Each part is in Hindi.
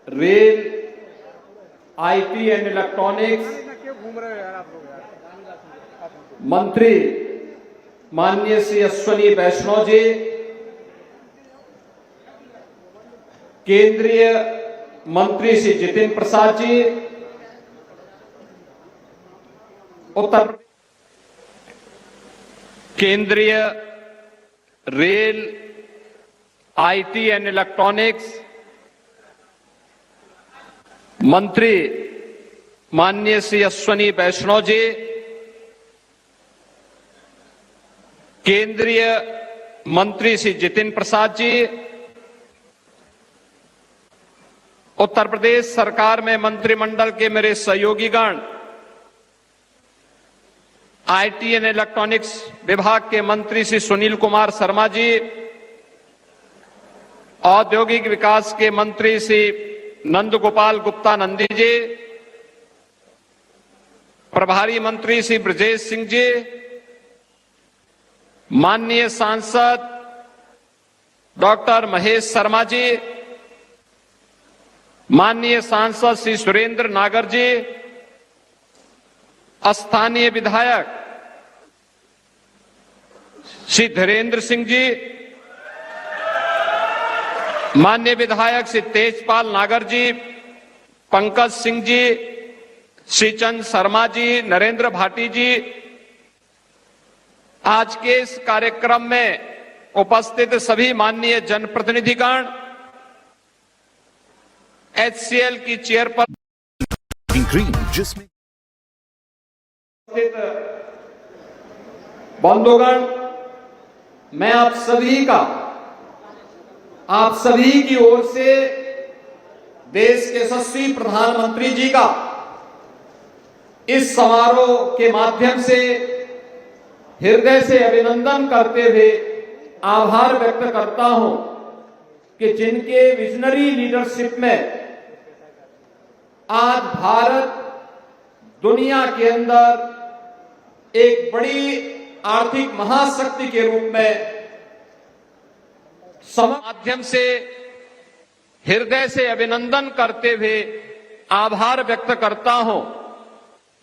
रेल, आईटी एंड इलेक्ट्रॉनिक्स मंत्री माननीय श्री अश्विनी वैष्णव जी, केंद्रीय मंत्री श्री जितिन प्रसाद जी, उत्तर प्रदेश केंद्रीय रेल, आईटी एंड इलेक्ट्रॉनिक्स मंत्री माननीय श्री अश्विनी वैष्णव जी, केंद्रीय मंत्री श्री जितिन प्रसाद जी, उत्तर प्रदेश सरकार में मंत्रिमंडल के मेरे सहयोगीगण, आईटी एंड इलेक्ट्रॉनिक्स विभाग के मंत्री श्री सुनील कुमार शर्मा जी, औद्योगिक विकास के मंत्री श्री नंद गोपाल गुप्ता नंदी जी, प्रभारी मंत्री श्री ब्रजेश सिंह जी, माननीय सांसद डॉक्टर महेश शर्मा जी, माननीय सांसद श्री सुरेंद्र नागर जी, स्थानीय विधायक श्री धीरेन्द्र सिंह जी, माननीय विधायक श्री तेजपाल नागर जी, पंकज सिंह जी, श्रीचंद शर्मा जी, नरेंद्र भाटी जी, आज के इस कार्यक्रम में उपस्थित सभी माननीय जनप्रतिनिधिगण, एचसीएल की चेयरपर्सन जिसमें बंधुगण, मैं आप सभी की ओर से देश के यशस्वी प्रधानमंत्री जी का इस समारोह के माध्यम से हृदय से अभिनंदन करते हुए आभार व्यक्त करता हूं कि जिनके विजनरी लीडरशिप में आज भारत दुनिया के अंदर एक बड़ी आर्थिक महाशक्ति के रूप में माध्यम से हृदय से अभिनंदन करते हुए आभार व्यक्त करता हूं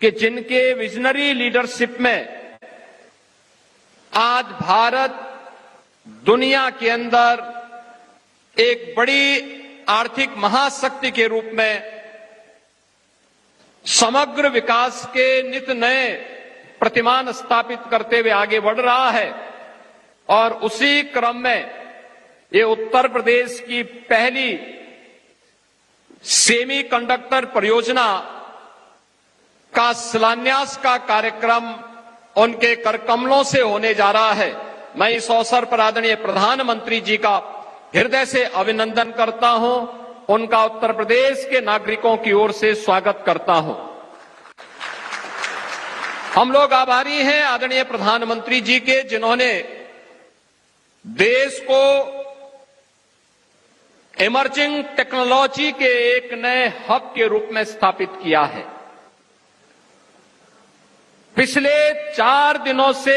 कि जिनके विजनरी लीडरशिप में आज भारत दुनिया के अंदर एक बड़ी आर्थिक महाशक्ति के रूप में समग्र विकास के नित नए प्रतिमान स्थापित करते हुए आगे बढ़ रहा है। और उसी क्रम में ये उत्तर प्रदेश की पहली सेमीकंडक्टर परियोजना का शिलान्यास का कार्यक्रम उनके करकमलों से होने जा रहा है। मैं इस अवसर पर आदरणीय प्रधानमंत्री जी का हृदय से अभिनंदन करता हूं, उनका उत्तर प्रदेश के नागरिकों की ओर से स्वागत करता हूं। हम लोग आभारी हैं आदरणीय प्रधानमंत्री जी के, जिन्होंने देश को इमर्जिंग टेक्नोलॉजी के एक नए हब के रूप में स्थापित किया है। पिछले 4 दिनों से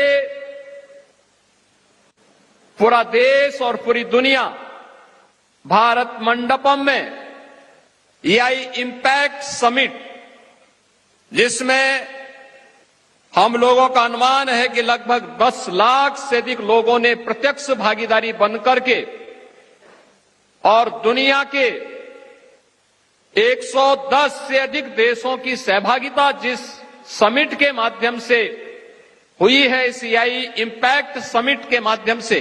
पूरा देश और पूरी दुनिया भारत मंडपम में एआई इंपैक्ट समिट, जिसमें हम लोगों का अनुमान है कि लगभग 10 लाख से अधिक लोगों ने प्रत्यक्ष भागीदारी बनकर के और दुनिया के 110 से अधिक देशों की सहभागिता जिस समिट के माध्यम से हुई है, इस एआई इंपैक्ट समिट के माध्यम से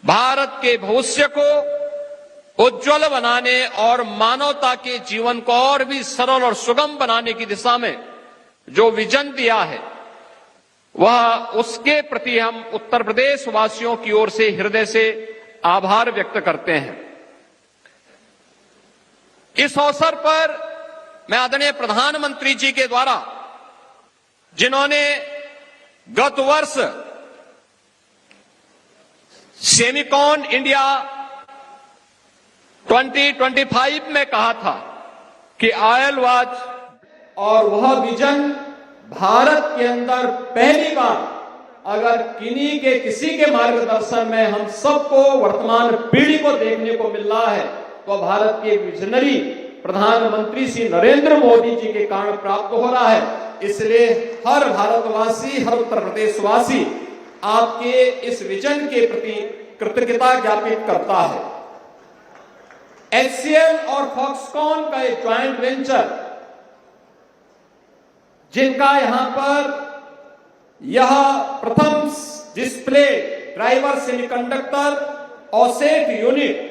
भारत के भविष्य को उज्जवल बनाने और मानवता के जीवन को और भी सरल और सुगम बनाने की दिशा में जो विजन दिया है, वह उसके प्रति हम उत्तर प्रदेश वासियों की ओर से हृदय से आभार व्यक्त करते हैं। इस अवसर पर मैं आदरणीय प्रधानमंत्री जी के द्वारा, जिन्होंने गत वर्ष सेमिकॉन इंडिया 2025 में कहा था कि ऑयल वाज, और वह विजन भारत के अंदर पहली बार अगर किन्हीं के किसी के मार्गदर्शन में हम सबको वर्तमान पीढ़ी को देखने को मिल रहा है, तो भारत के विजनरी प्रधानमंत्री श्री नरेंद्र मोदी जी के कारण प्राप्त हो रहा है। इसलिए हर भारतवासी, हर उत्तर प्रदेशवासी आपके इस विजन के प्रति कृतज्ञता ज्ञापित करता है। HCL और फॉक्सकॉन का एक ज्वाइंट वेंचर, जिनका यहां पर यह प्रथम डिस्प्ले ड्राइवर सेमीकंडक्टर ऑसेट यूनिट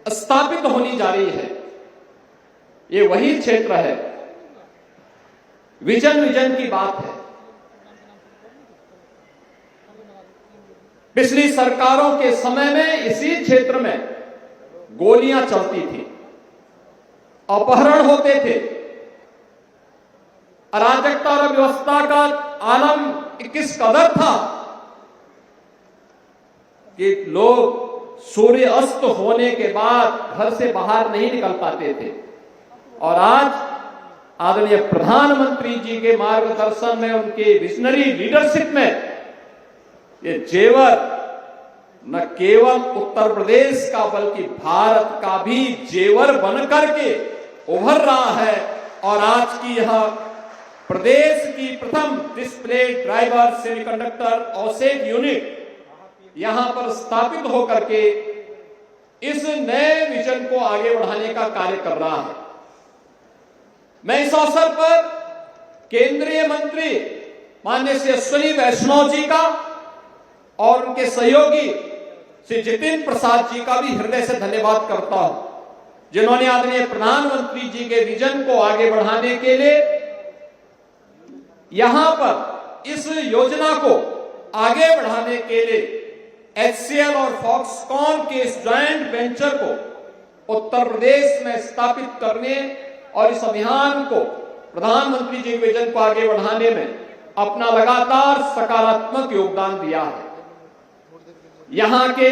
स्थापित होनी जा रही है, ये वही क्षेत्र है। विजन की बात है। पिछली सरकारों के समय में इसी क्षेत्र में गोलियां चलती थी, अपहरण होते थे, अराजकता और व्यवस्था का आलम किस कदर था कि लोग सूर्य अस्त होने के बाद घर से बाहर नहीं निकल पाते थे। और आज आदरणीय प्रधानमंत्री जी के मार्गदर्शन में, उनके विजनरी लीडरशिप में, ये जेवर न केवल उत्तर प्रदेश का बल्कि भारत का भी जेवर बनकर के उभर रहा है। और आज की यह प्रदेश की प्रथम डिस्प्ले ड्राइवर सेमीकंडक्टर ऑसेट यूनिट यहां पर स्थापित होकर के इस नए विजन को आगे बढ़ाने का कार्य कर रहा है। मैं इस अवसर पर केंद्रीय मंत्री माननीय श्री अश्विनी वैष्णव जी का और उनके सहयोगी श्री जितिन प्रसाद जी का भी हृदय से धन्यवाद करता हूं, जिन्होंने आदरणीय प्रधानमंत्री जी के विजन को आगे बढ़ाने के लिए यहां पर इस योजना को आगे बढ़ाने के लिए HCL और फॉक्सकॉन के इस ज्वाइंट वेंचर को उत्तर प्रदेश में स्थापित करने और इस अभियान को, प्रधानमंत्री जी के विजन को आगे बढ़ाने में अपना लगातार सकारात्मक योगदान दिया है। यहां के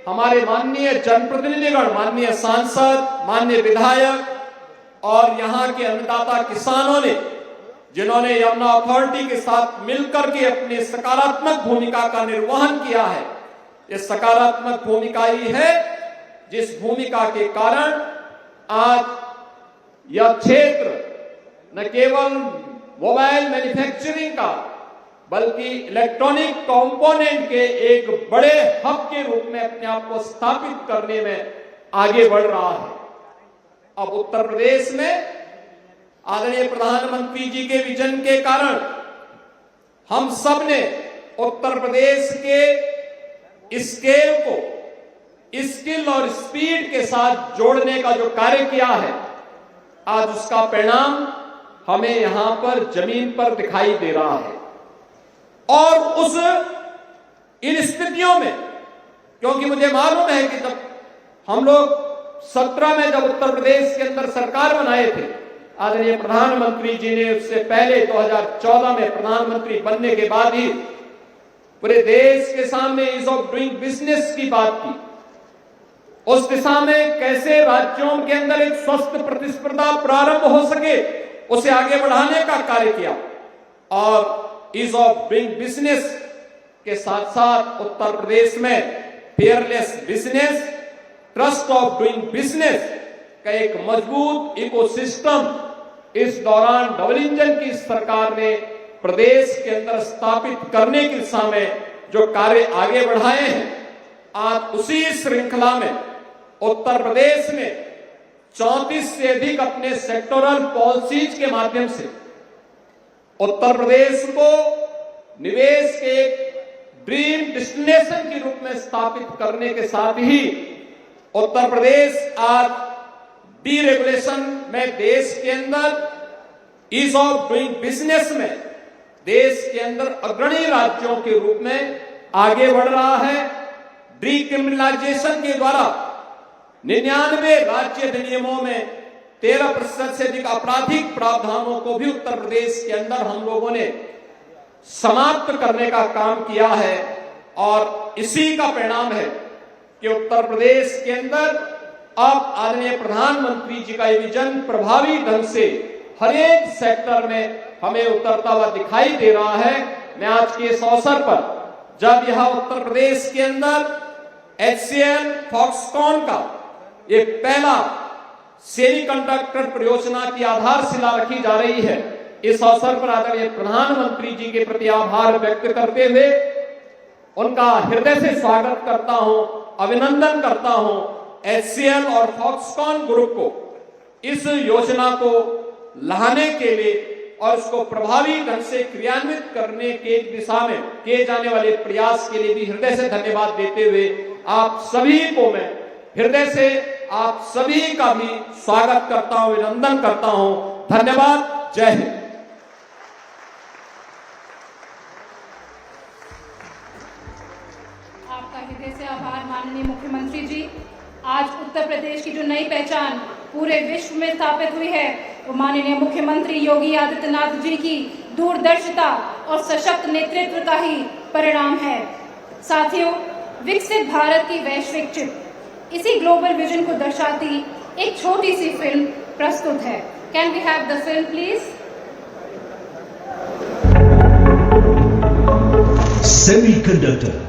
हमारे माननीय जनप्रतिनिधिगण, माननीय सांसद, माननीय विधायक और यहां के अन्नदाता किसानों ने, जिन्होंने यमुना अथॉरिटी के साथ मिलकर के अपनी सकारात्मक भूमिका का निर्वहन किया है, ये सकारात्मक भूमिका ही है जिस भूमिका के कारण आज यह क्षेत्र न केवल मोबाइल मैन्युफैक्चरिंग का बल्कि इलेक्ट्रॉनिक कंपोनेंट के एक बड़े हब के रूप में अपने आप को स्थापित करने में आगे बढ़ रहा है। अब उत्तर प्रदेश में आदरणीय प्रधानमंत्री जी के विजन के कारण हम सब ने उत्तर प्रदेश के स्केल को स्किल और स्पीड के साथ जोड़ने का जो कार्य किया है, आज उसका परिणाम हमें यहां पर जमीन पर दिखाई दे रहा है। और इन स्थितियों में, क्योंकि मुझे मालूम है कि जब हम लोग 17 में जब उत्तर प्रदेश के अंदर सरकार बनाए थे, आदरणीय प्रधानमंत्री जी ने उससे पहले 2014 में प्रधानमंत्री बनने के बाद ही पूरे देश के सामने ईज ऑफ डूइंग बिजनेस की बात की। उस दिशा में कैसे राज्यों के अंदर एक स्वस्थ प्रतिस्पर्धा प्रारंभ हो सके, उसे आगे बढ़ाने का कार्य किया। और ईज ऑफ डूइंग बिजनेस के साथ साथ उत्तर प्रदेश में fearless business, trust of doing business का एक मजबूत इकोसिस्टम इस दौरान डबल इंजन की सरकार ने प्रदेश के अंदर स्थापित करने की दिशा में जो कार्य आगे बढ़ाए हैं, आज उसी श्रृंखला में उत्तर प्रदेश में 34 से अधिक अपने सेक्टोरल पॉलिसीज के माध्यम से उत्तर प्रदेश को निवेश के एक ड्रीम डेस्टिनेशन के रूप में स्थापित करने के साथ ही उत्तर प्रदेश आज डीरेगुलेशन में देश के अंदर, ईज ऑफ डूइंग बिजनेस में देश के अंदर अग्रणी राज्यों के रूप में आगे बढ़ रहा है। डीक्रिमिनलाइजेशन के द्वारा 99 राज्य अधिनियमों में 13% से अधिक आपराधिक प्रावधानों को भी उत्तर प्रदेश के अंदर हम लोगों ने समाप्त करने का काम किया है। और इसी का परिणाम है कि उत्तर प्रदेश के अंदर अब आदरणीय प्रधानमंत्री जी का ये विजन प्रभावी ढंग से हर एक सेक्टर में हमें उतरता हुआ दिखाई दे रहा है। मैं आज के इस अवसर पर जब यह उत्तर प्रदेश के अंदर HCL फॉक्सकॉन का एक पहला सेमीकंडक्टर परियोजना की आधारशिला रखी जा रही है। इस अवसर पर आदरणीय प्रधानमंत्री जी के प्रति आभार व्यक्त करते हुए उनका हृदय से स्वागत करता हूं, अभिनंदन करता हूं। HCL और फॉक्सकॉन ग्रुप को इस योजना को लाने के लिए और इसको प्रभावी ढंग से क्रियान्वित करने के दिशा में किए जाने वाले प्रयास के लिए भी हृदय से धन्यवाद देते हुए आप सभी को मैं हृदय से आप सभी का भी स्वागत करता हूं, अभिनंदन करता हूं। धन्यवाद। जय हिंद। आपका हृदय से आभार माननीय मुख्यमंत्री जी। आज उत्तर प्रदेश की जो नई पहचान पूरे विश्व में स्थापित हुई है वो माननीय मुख्यमंत्री योगी आदित्यनाथ जी की दूरदर्शिता और सशक्त नेतृत्व का ही परिणाम है। साथियों, विकसित भारत की वैश्विक चिप इसी ग्लोबल विजन को दर्शाती एक छोटी सी फिल्म प्रस्तुत है। Can we have the film please? Semiconductor